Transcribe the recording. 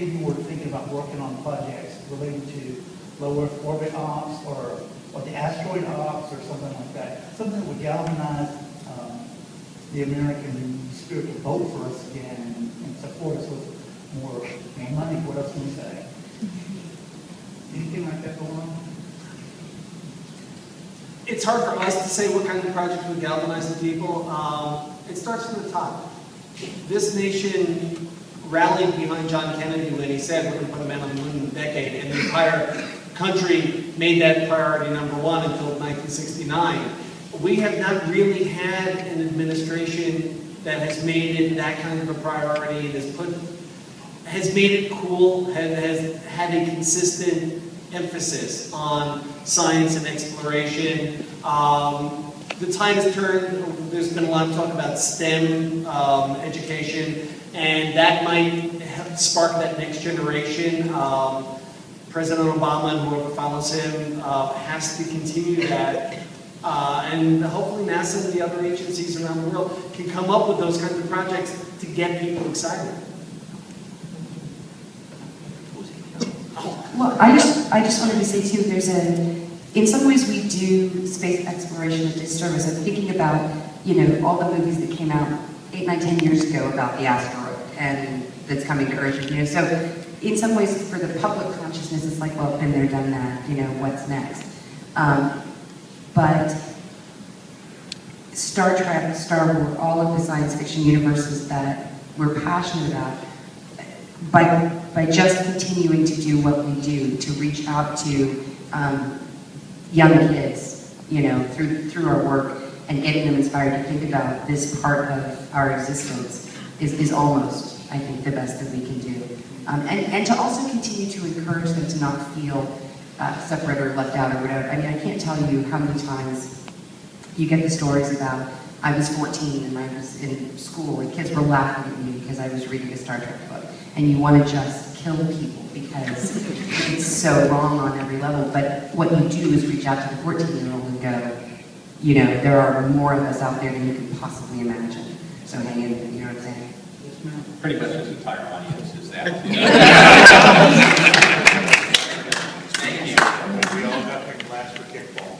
any of you were thinking about working on projects related to low Earth orbit ops or the asteroid ops or something like that, something that would galvanize the American spirit to vote for us again and support us with more money, what else can we say? Anything like that going on? It's hard for us to say what kind of project would galvanize the people. It starts from the top. This nation rallied behind John Kennedy when he said we're going to put a man on the moon in a decade, and the entire country made that priority number one until 1969. We have not really had an administration that has made it that kind of a priority, has made it cool, has had a consistent emphasis on science and exploration. The tide has turned. There's been a lot of talk about STEM education, and that might help spark that next generation. President Obama and whoever follows him has to continue that. And hopefully NASA and the other agencies around the world can come up with those kinds of projects to get people excited. Well, I just wanted to say too, in some ways we do space exploration a disservice. I'm thinking about, all the movies that came out 8, 9, 10 years ago about the asteroid and that's coming to Earth, so in some ways for the public consciousness, it's like, well, been there, done that, what's next? But Star Trek, Star Wars, all of the science fiction universes that we're passionate about, by just continuing to do what we do, to reach out to young kids, through our work and getting them inspired to think about this part of our existence is almost, I think, the best that we can do. And to also continue to encourage them to not feel separate or left out or whatever. I mean, I can't tell you how many times you get the stories about, I was 14 and I was in school and kids were laughing at me because I was reading a Star Trek book. And you want to just kill people because it's so wrong on every level. But what you do is reach out to the 14-year-old and go, there are more of us out there than you can possibly imagine. So hang in there, you know what I'm saying? Pretty much this entire audience is that. We all got the glass for kickball.